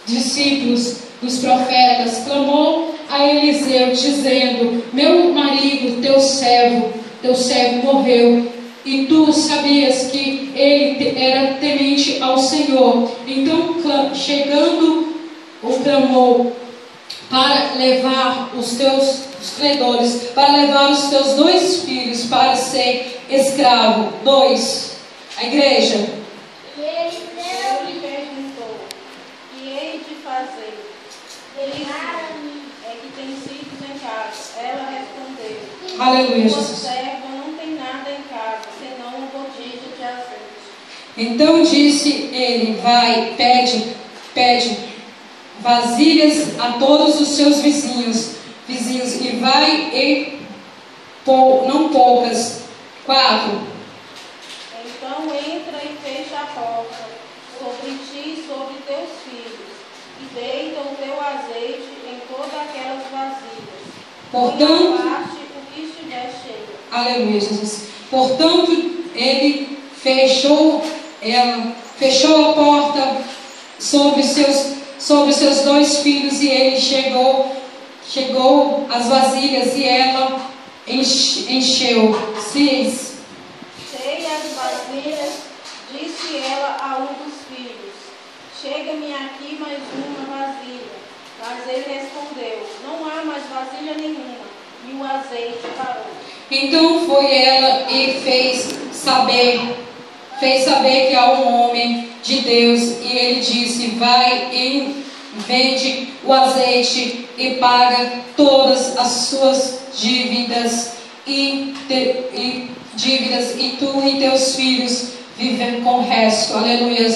discípulos dos profetas, clamou a Eliseu, dizendo: meu marido, teu servo morreu, e tu sabias que ele era temente ao Senhor. Então, chegando o clamor para levar os credores, para levar os teus 2 filhos para ser escravo. 2. A igreja. E Eliseu lhe perguntou: que hei de fazer? Ele é que tem filhos em casa. Ela respondeu: Aleluia, tua Jesus. serva não tem nada em casa, senão uma botija de azeite. Então disse ele: vai, pede vasilhas a todos os seus vizinhos, e vai e não poucas. 4. Então entra e fecha a porta sobre ti e sobre teus filhos, e deita o teu azeite em todas aquelas vasilhas. Portanto, Põe à parte o que estiver cheio. aleluia, Jesus. Portanto, ele fechou a porta sobre os seus 2 filhos, e ele chegou as vasilhas, e ela encheu. 6. Cheias as vasilhas, disse ela a um dos filhos: chega-me aqui mais uma vasilha. Mas ele respondeu: não há mais vasilha nenhuma. E o azeite parou. Então foi ela e fez saber que há um homem de Deus, e ele disse: vai e vende o azeite e paga todas as suas dívidas, e tu e teus filhos vivem com o resto. Aleluia.